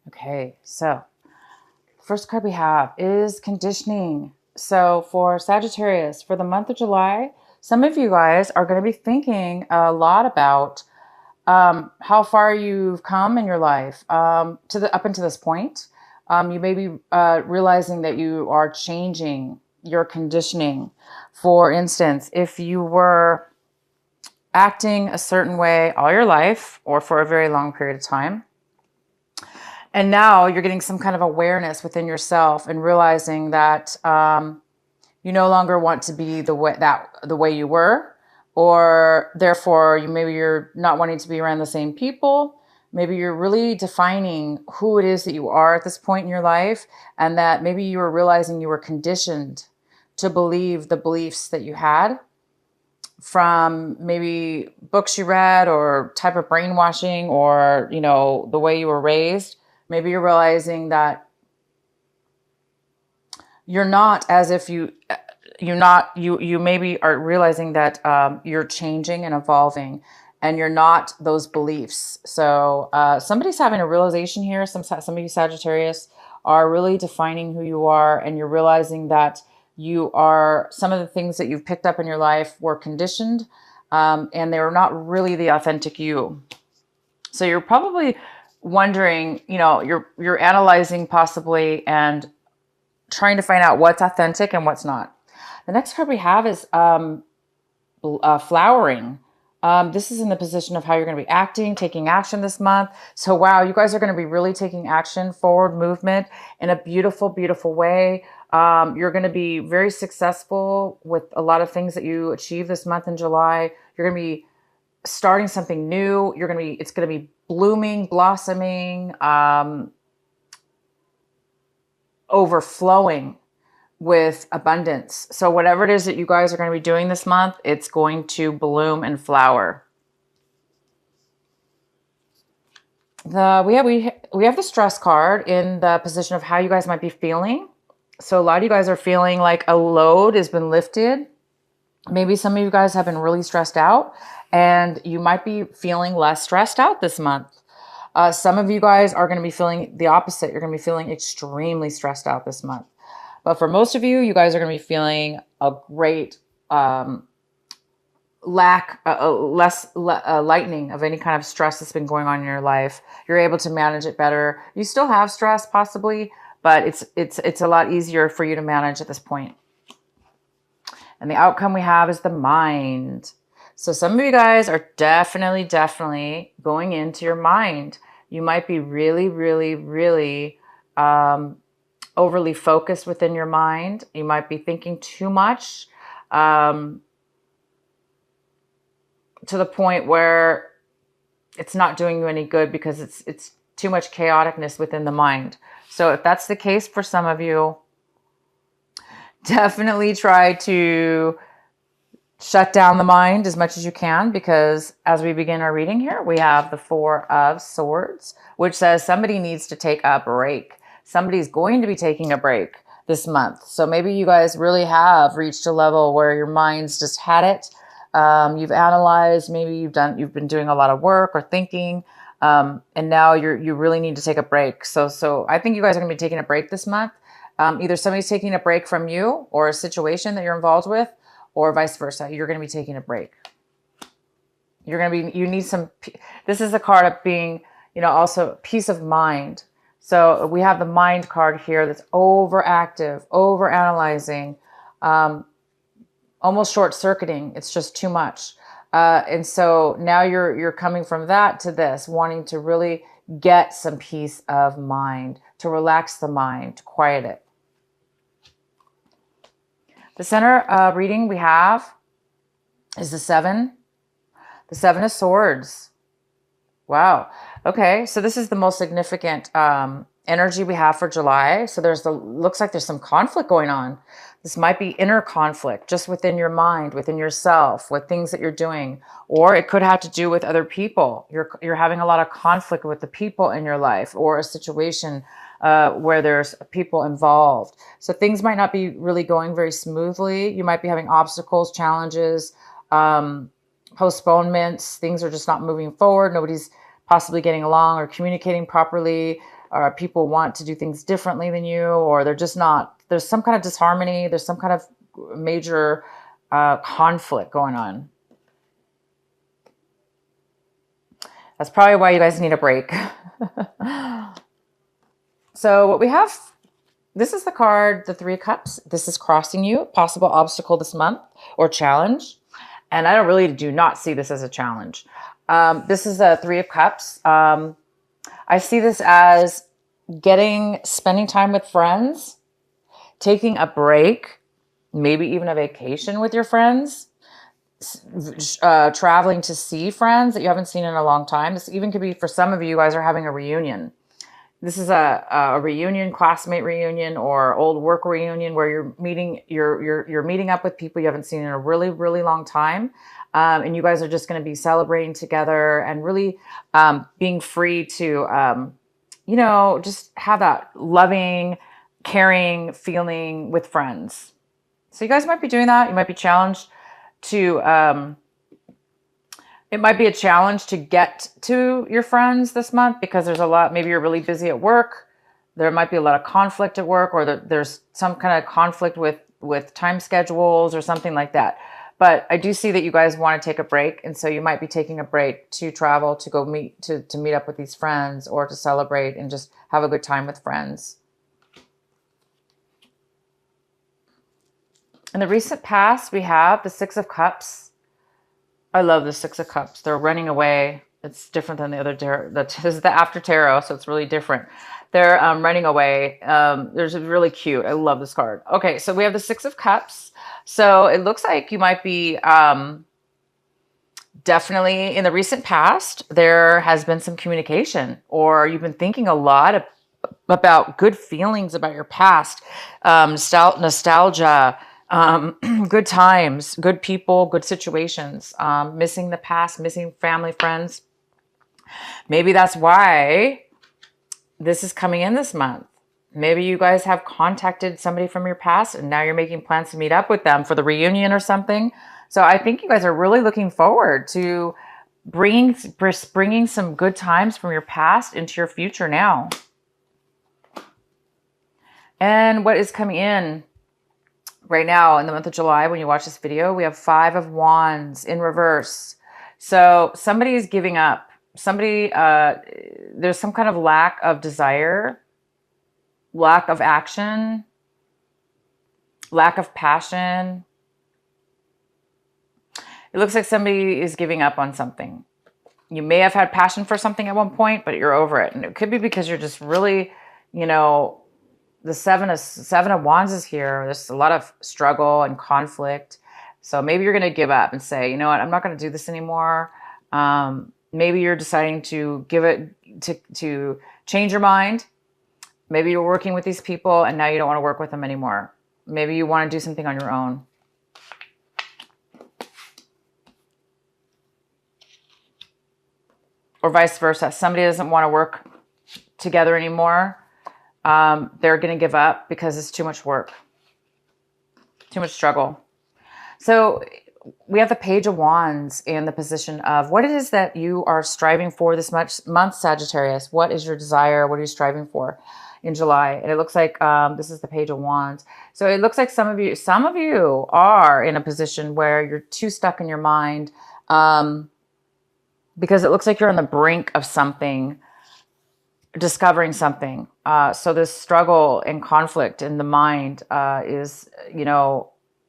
Okay, so first card we have is conditioning. So for Sagittarius, for the month of July, some of you guys are going to be thinking a lot about how far you've come in your life up until this point. You may be realizing that you are changing your conditioning. For instance, if you were acting a certain way all your life or for a very long period of time, and now you're getting some kind of awareness within yourself and realizing that you no longer want to be the way you were, or therefore maybe you're not wanting to be around the same people. Maybe you're really defining who it is that you are at this point in your life, and that maybe you were realizing you were conditioned to believe the beliefs that you had from maybe books you read or type of brainwashing or, the way you were raised. Maybe you're realizing that you're not as if you maybe are realizing that you're changing and evolving and you're not those beliefs. So somebody's having a realization here. Some of you Sagittarius are really defining who you are, and you're realizing that you are, some of the things that you've picked up in your life were conditioned, and they were not really the authentic you. So you're probably wondering, you're analyzing possibly and trying to find out what's authentic and what's not. The next card we have is flowering. This is in the position of how you're going to be acting, taking action this month. So wow, you guys are going to be really taking action, forward movement in a beautiful, beautiful way. You're going to be very successful with a lot of things that you achieve this month in July. You're going to be starting something new. It's going to be blooming, blossoming, overflowing with abundance. So whatever it is that you guys are going to be doing this month, it's going to bloom and flower. We have the stress card in the position of how you guys might be feeling. So a lot of you guys are feeling like a load has been lifted. Maybe some of you guys have been really stressed out, and you might be feeling less stressed out this month. Some of you guys are going to be feeling the opposite. You're going to be feeling extremely stressed out this month. But for most of you, you guys are going to be feeling a great lightening of any kind of stress that's been going on in your life. You're able to manage it better. You still have stress possibly, but it's a lot easier for you to manage at this point. And the outcome we have is the mind. So some of you guys are definitely going into your mind. You might be really, really, really overly focused within your mind. You might be thinking too much to the point where it's not doing you any good because it's too much chaoticness within the mind. So if that's the case for some of you, definitely try to shut down the mind as much as you can, because as we begin our reading here, we have the Four of Swords, which says somebody needs to take a break. Somebody's going to be taking a break this month. So maybe you guys really have reached a level where your mind's just had it. You've analyzed, maybe you've been doing a lot of work or thinking, and now you really need to take a break. So I think you guys are going to be taking a break this month. Either somebody's taking a break from you or a situation that you're involved with, or vice versa. You're going to be taking a break. You need some, this is a card of being, also peace of mind. So we have the mind card here that's overactive, overanalyzing, almost short-circuiting. It's just too much. And so now you're coming from that to this, wanting to really get some peace of mind, to relax the mind, to quiet it. The center reading we have is the Seven of Swords. Wow. Okay, so this is the most significant energy we have for July. So looks like there's some conflict going on. This might be inner conflict just within your mind, within yourself, with things that you're doing, or it could have to do with other people. You're having a lot of conflict with the people in your life, or a situation where there's people involved. So things might not be really going very smoothly. You might be having obstacles, challenges, postponements. Things are just not moving forward. Nobody's possibly getting along or communicating properly. or people want to do things differently than you, or they're just not, there's some kind of disharmony, there's some kind of major conflict going on. That's probably why you guys need a break. So what we have, this is the card, the Three of Cups. This is crossing you, possible obstacle this month or challenge. And I really do not see this as a challenge. This is a Three of Cups. I see this as spending time with friends, taking a break, maybe even a vacation with your friends, traveling to see friends that you haven't seen in a long time. This even could be, for some of you guys are having a reunion. This is a reunion, classmate reunion, or old work reunion where you're meeting up with people you haven't seen in a really, really long time. And you guys are just going to be celebrating together and really being free to, just have that loving, caring feeling with friends. So you guys might be doing that. You might be challenged to, it might be a challenge to get to your friends this month because there's a lot, maybe you're really busy at work. There might be a lot of conflict at work, or there's some kind of conflict with time schedules or something like that. But I do see that you guys want to take a break. And so you might be taking a break to travel, to go to meet up with these friends, or to celebrate and just have a good time with friends. In the recent past, we have the Six of Cups. I love the Six of Cups. They're running away. It's different than the other tarot. This is the after tarot, so it's really different. They're running away. There's really cute. I love this card. Okay, so we have the Six of Cups. So it looks like you might be definitely in the recent past, there has been some communication, or you've been thinking a lot about good feelings about your past, nostalgia, good times, good people, good situations, missing the past, missing family, friends. Maybe that's why this is coming in this month. Maybe you guys have contacted somebody from your past and now you're making plans to meet up with them for the reunion or something. So I think you guys are really looking forward to bringing some good times from your past into your future now. And what is coming in right now in the month of July, when you watch this video, we have Five of Wands in reverse. So somebody is giving up. Somebody, there's some kind of lack of desire, lack of action, lack of passion. It looks like somebody is giving up on something. You may have had passion for something at one point, but you're over it. And it could be because you're just really, the Seven of Wands is here. There's a lot of struggle and conflict. So maybe you're going to give up and say, you know what, I'm not going to do this anymore. Maybe you're deciding to to change your mind. Maybe you're working with these people and now you don't want to work with them anymore. Maybe you want to do something on your own. Or vice versa. Somebody doesn't want to work together anymore. They're going to give up because it's too much work, too much struggle. So we have the Page of Wands in the position of what it is that you are striving for this month, Sagittarius. What is your desire? What are you striving for in July? And it looks like this is the Page of Wands. So it looks like some of you are in a position where you're too stuck in your mind because it looks like you're on the brink of something, discovering something. So this struggle and conflict in the mind is,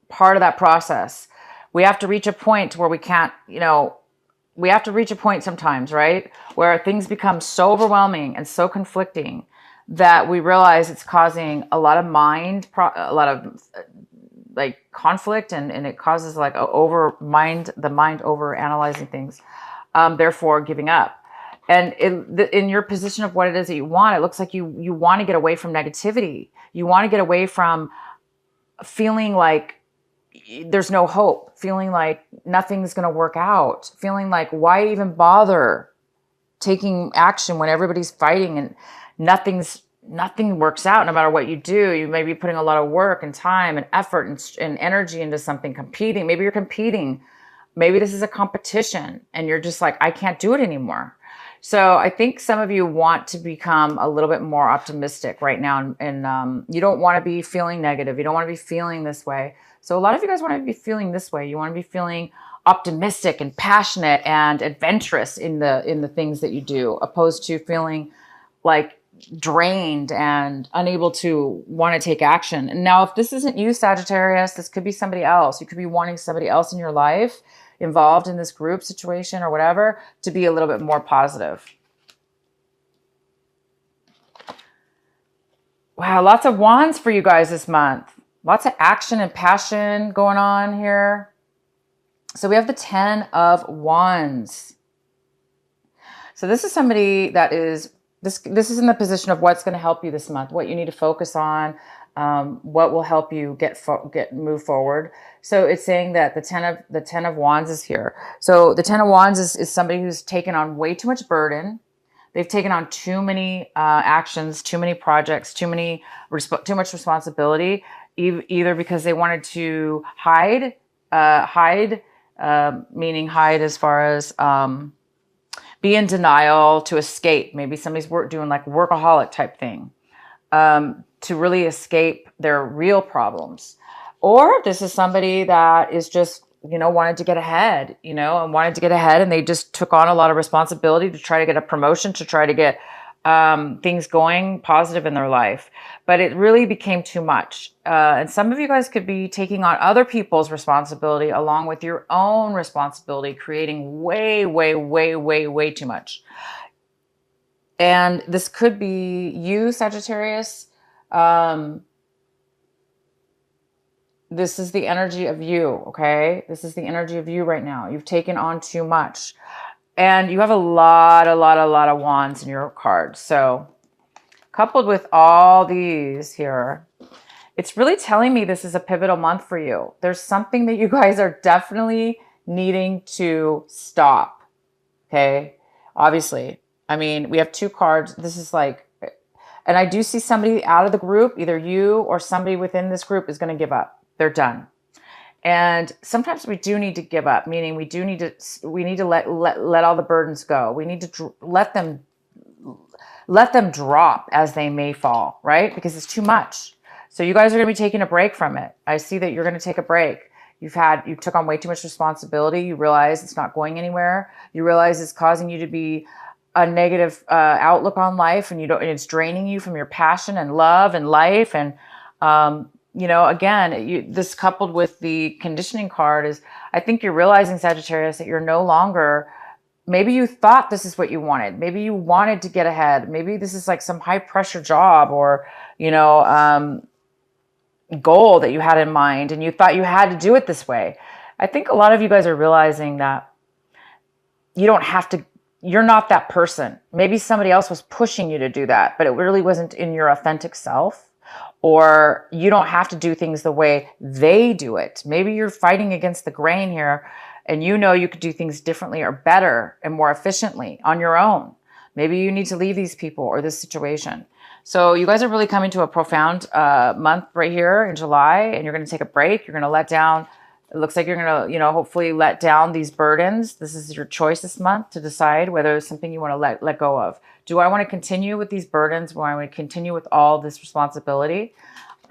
part of that process. We have to reach a point where we can't, we have to reach a point sometimes, right? Where things become so overwhelming and so conflicting that we realize it's causing a lot of a lot of conflict, and it causes the mind over analyzing things, therefore giving up. And in your position of what it is that you want, it looks like you want to get away from negativity. You want to get away from feeling like there's no hope, feeling like nothing's going to work out, feeling like why even bother taking action when everybody's fighting and nothing works out no matter what you do. You may be putting a lot of work and time and effort and energy into something, competing. Maybe you're competing. Maybe this is a competition and you're just like, I can't do it anymore. So I think some of you want to become a little bit more optimistic right now. And you don't want to be feeling negative. You don't want to be feeling this way. So a lot of you guys want to be feeling this way. You want to be feeling optimistic and passionate and adventurous in the things that you do, opposed to feeling like drained and unable to want to take action. And now, if this isn't you, Sagittarius, this could be somebody else. You could be wanting somebody else in your life involved in this group situation or whatever to be a little bit more positive. Wow, lots of wands for you guys this month. Lots of action and passion going on here. So we have the 10 of Wands. So this is somebody that is, this is in the position of what's going to help you this month, what you need to focus on, what will help you move forward. So it's saying that the 10 of Wands is here. So the 10 of Wands is somebody who's taken on way too much burden. They've taken on too many actions, too many projects, too much responsibility, either because they wanted to hide, meaning hide as far as be in denial, to escape. Maybe somebody's doing like workaholic type thing, to really escape their real problems. Or this is somebody that is just, wanted to get ahead, and they just took on a lot of responsibility to try to get a promotion, to try to get things going positive in their life. But it really became too much. And some of you guys could be taking on other people's responsibility along with your own responsibility, creating way, way, way, way, way too much. And this could be you, Sagittarius. This is the energy of you, okay? This is the energy of you right now. You've taken on too much. And you have a lot of wands in your cards. So coupled with all these here, it's really telling me this is a pivotal month for you. There's something that you guys are definitely needing to stop, okay? Obviously. I mean, we have two cards. This is like, and I do see somebody out of the group, either you or somebody within this group is going to give up. They're done. And sometimes we do need to give up, meaning we need to let all the burdens go. We need to let them drop as they may fall, right? Because it's too much. So you guys are going to be taking a break from it. I see that you're going to take a break. You took on way too much responsibility. You realize it's not going anywhere. You realize it's causing you to be a negative outlook on life, and it's draining you from your passion and love and life. And again, this coupled with the conditioning card is, I think you're realizing, Sagittarius, that you're no longer, maybe you thought this is what you wanted. Maybe you wanted to get ahead. Maybe this is like some high pressure job or, goal that you had in mind, and you thought you had to do it this way. I think a lot of you guys are realizing that you don't have to, you're not that person. Maybe somebody else was pushing you to do that, but it really wasn't in your authentic self. Or you don't have to do things the way they do it. Maybe you're fighting against the grain here, and you could do things differently or better and more efficiently on your own. Maybe you need to leave these people or this situation. So you guys are really coming to a profound month right here in July, and you're going to take a break. You're going to let down. It looks like you're going to, hopefully let down these burdens. This is your choice this month to decide whether it's something you want to let go of. Do I want to continue with these burdens? Do I want to continue with all this responsibility?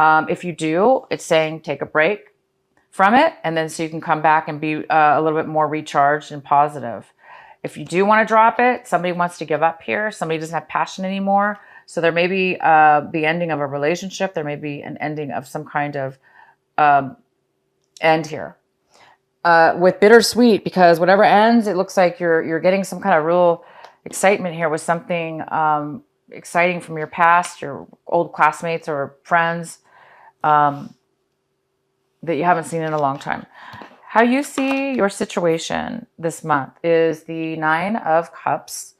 If you do, it's saying take a break from it, and then so you can come back and be a little bit more recharged and positive. If you do want to drop it, somebody wants to give up here. Somebody doesn't have passion anymore. So there may be the ending of a relationship. There may be an ending of some kind of end here. With bittersweet, because whatever ends, it looks like you're getting some kind of real excitement here with something exciting from your past, your old classmates or friends that you haven't seen in a long time. How you see your situation this month is the 9 of Cups.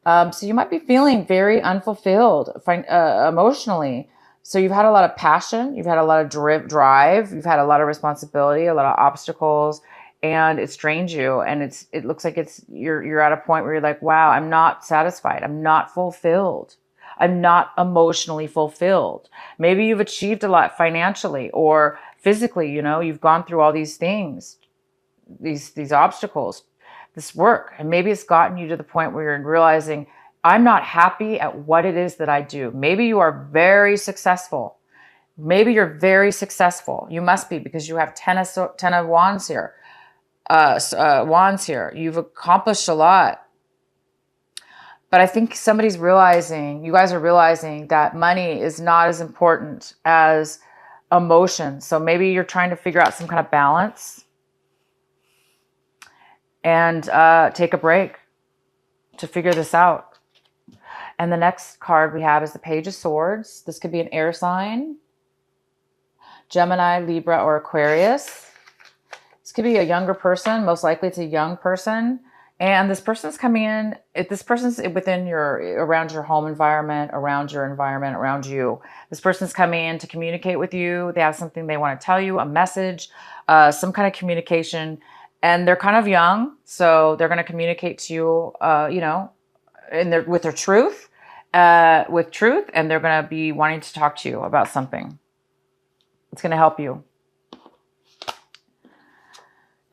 So you might be feeling very unfulfilled emotionally. So you've had a lot of passion, you've had a lot of drive, you've had a lot of responsibility, a lot of obstacles, and it's drained you. And it looks like you're at a point where you're like, wow, I'm not satisfied. I'm not fulfilled. I'm not emotionally fulfilled. Maybe you've achieved a lot financially or physically, you've gone through all these things, these obstacles. this work. And maybe it's gotten you to the point where you're realizing, I'm not happy at what it is that I do. Maybe you are very successful. Maybe you're very successful. You must be, because you have 10 of wands here. Wands here. You've accomplished a lot. But I think somebody's realizing, you guys are realizing that money is not as important as emotion. So maybe you're trying to figure out some kind of balance and take a break to figure this out. And the next card we have is the Page of Swords. This could be an air sign, Gemini, Libra, or Aquarius. This could be a younger person. Most likely it's a young person. And this person's coming in, if this person's within around your home environment, around your environment, around you. This person's coming in to communicate with you. They have something they want to tell you, a message, some kind of communication. And they're kind of young, so they're going to communicate to you, with their truth, and they're going to be wanting to talk to you about something. It's going to help you.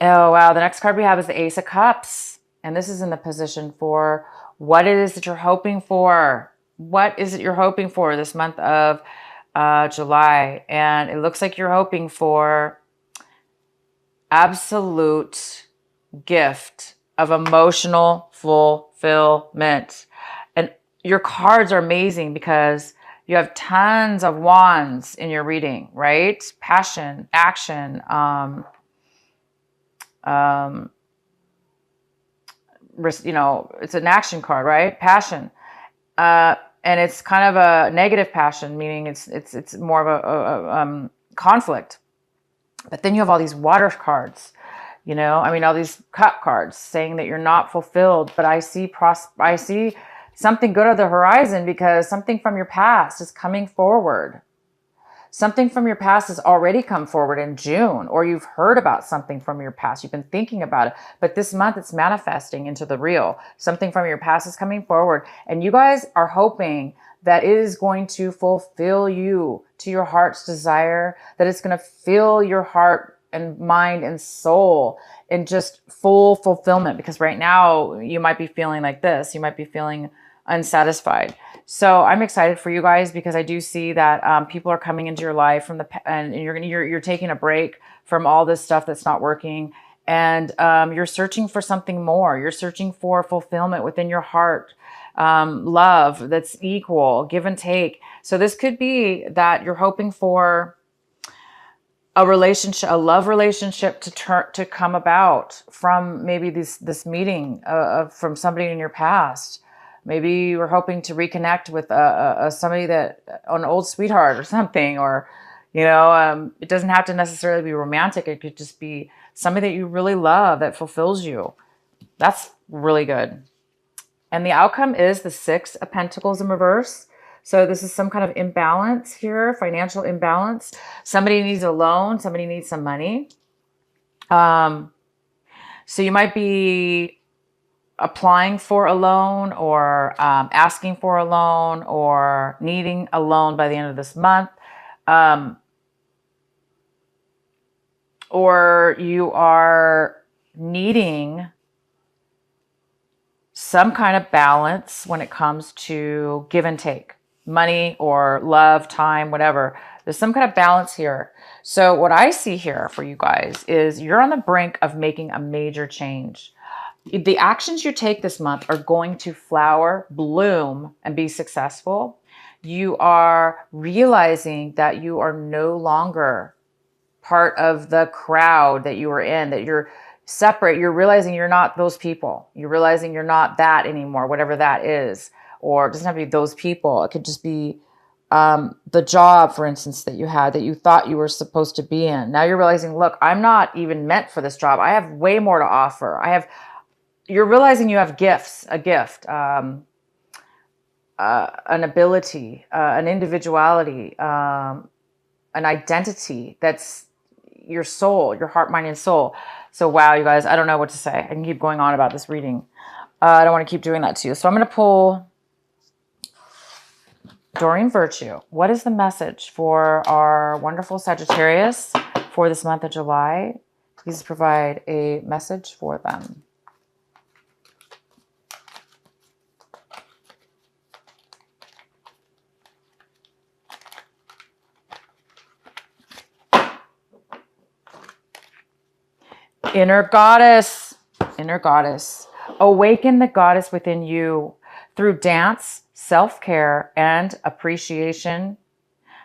Oh, wow. The next card we have is the Ace of Cups. And this is in the position for what it is that you're hoping for. What is it you're hoping for this month of July? And it looks like you're hoping for absolute gift of emotional fulfillment. And your cards are amazing because you have tons of wands in your reading, right? Passion, action, it's an action card, right? Passion. And it's kind of a negative passion, meaning it's more of a conflict. But then you have all these water cards, all these cup cards saying that you're not fulfilled. But I see something good on the horizon because something from your past is coming forward. Something from your past has already come forward in June, or you've heard about something from your past. You've been thinking about it, but this month it's manifesting into the real. Something from your past is coming forward, and you guys are hoping that it is going to fulfill you to your heart's desire, that it's going to fill your heart and mind and soul in just full fulfillment. Because right now you might be feeling like this. You might be feeling unsatisfied. So I'm excited for you guys because I do see that people are coming into your life and you're taking a break from all this stuff that's not working, and you're searching for something more. You're searching for fulfillment within your heart, love that's equal, give and take. So this could be that you're hoping for a love relationship to come about from maybe this meeting from somebody in your past. Maybe you were hoping to reconnect with somebody an old sweetheart or something, or, it doesn't have to necessarily be romantic. It could just be somebody that you really love that fulfills you. That's really good. And the outcome is the Six of Pentacles in reverse. So this is some kind of imbalance here, financial imbalance. Somebody needs a loan. Somebody needs some money. So you might be applying for a loan, or asking for a loan, or needing a loan by the end of this month. Or you are needing some kind of balance when it comes to give and take. Money or love, time, whatever. There's some kind of balance here. So what I see here for you guys is you're on the brink of making a major change. The actions you take this month are going to flower, bloom, and be successful. You are realizing that you are no longer part of the crowd that you were in, that you're separate. You're realizing you're not those people. You're realizing you're not that anymore, whatever that is. Or it doesn't have to be those people. It could just be the job, for instance, that you had that you thought you were supposed to be in. Now you're realizing, look, I'm not even meant for this job. I have way more to offer. You're realizing you have gifts, a gift, an ability, an individuality, an identity that's your soul, your heart, mind, and soul. So wow, you guys, I don't know what to say. I can keep going on about this reading. I don't want to keep doing that to you. So I'm going to pull Doreen Virtue. What is the message for our wonderful Sagittarius for this month of July? Please provide a message for them. Inner goddess, inner goddess. Awaken the goddess within you through dance, self-care, and appreciation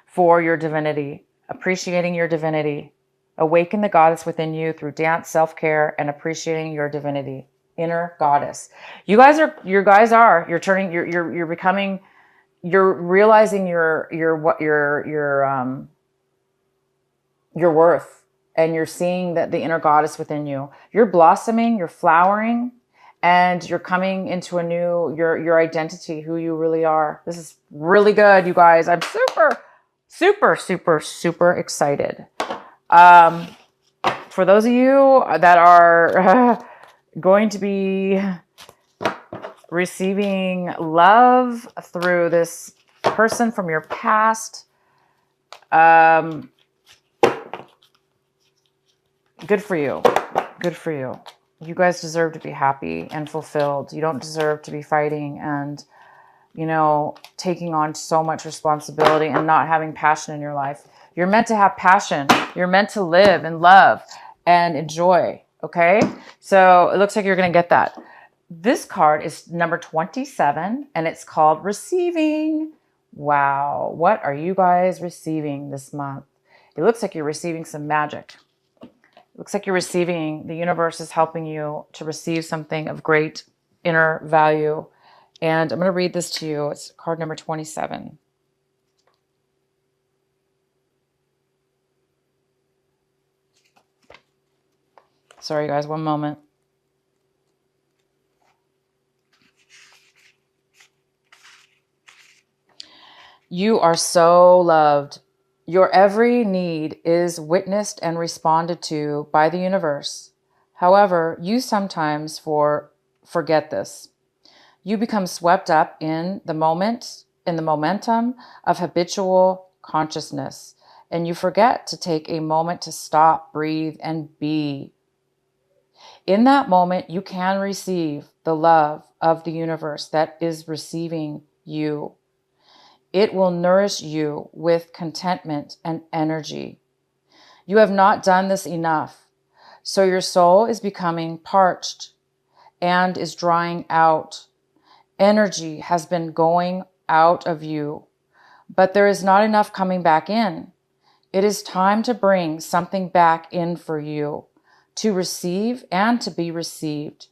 for your divinity. Appreciating your divinity. Awaken the goddess within you through dance, self-care, and appreciating your divinity. Inner goddess. You're turning, you're becoming, you're realizing your worth. And you're seeing that the inner goddess within you. You're blossoming, you're flowering, and you're coming into a new, your identity, who you really are. This is really good, you guys. I'm super excited. For those of you that are going to be receiving love through this person from your past, good for you. Good for you. You guys deserve to be happy and fulfilled. You don't deserve to be fighting and, you know, taking on so much responsibility and not having passion in your life. You're meant to have passion. You're meant to live and love and enjoy. Okay? So it looks like you're going to get that. This card is number 27 and it's called Receiving. Wow. What are you guys receiving this month? It looks like you're receiving some magic. Looks like you're receiving, the universe is helping you to receive something of great inner value. And I'm going to read this to you. It's card number 27. Sorry, guys, one moment. You are so loved. Your every need is witnessed and responded to by the universe. However, you sometimes forget this. You become swept up in the momentum of habitual consciousness, and you forget to take a moment to stop, breathe, and be. In that moment, you can receive the love of the universe that is receiving you. It will nourish you with contentment and energy. You have not done this enough, so your soul is becoming parched and is drying out. Energy has been going out of you, but there is not enough coming back in. It is time to bring something back in for you, to receive and to be received.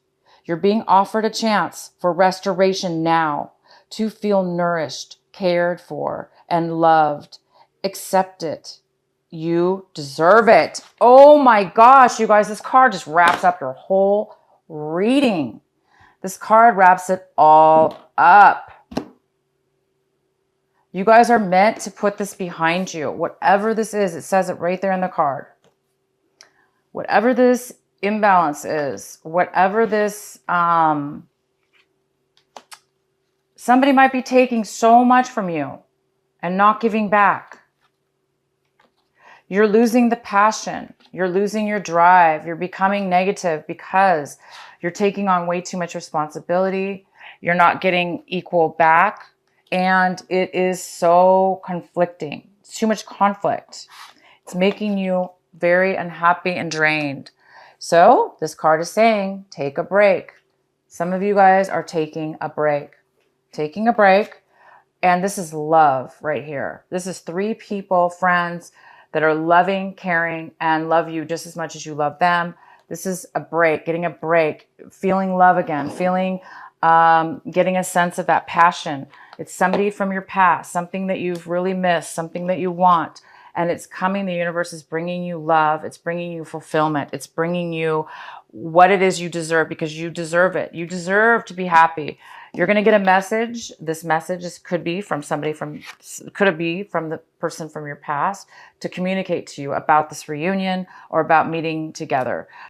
You're being offered a chance for restoration now, to feel nourished, cared for, and loved. Accept it. You deserve it. Oh my gosh, you guys, this card just wraps up your whole reading. This card wraps it all up. You guys are meant to put this behind you. Whatever this is, it says it right there in the card. Whatever this imbalance is, whatever this, somebody might be taking so much from you and not giving back. You're losing the passion. You're losing your drive. You're becoming negative because you're taking on way too much responsibility. You're not getting equal back. And it is so conflicting. It's too much conflict. It's making you very unhappy and drained. So this card is saying, take a break. Some of you guys are taking a break. Taking a break. And this is love right here. This is 3 people, friends, that are loving, caring, and love you just as much as you love them. This is a break, getting a break, feeling love again, feeling, getting a sense of that passion. It's somebody from your past, something that you've really missed, something that you want. And it's coming, the universe is bringing you love. It's bringing you fulfillment. It's bringing you what it is you deserve, because you deserve it. You deserve to be happy. You're going to get a message. This message could be from somebody could it be from the person from your past to communicate to you about this reunion or about meeting together.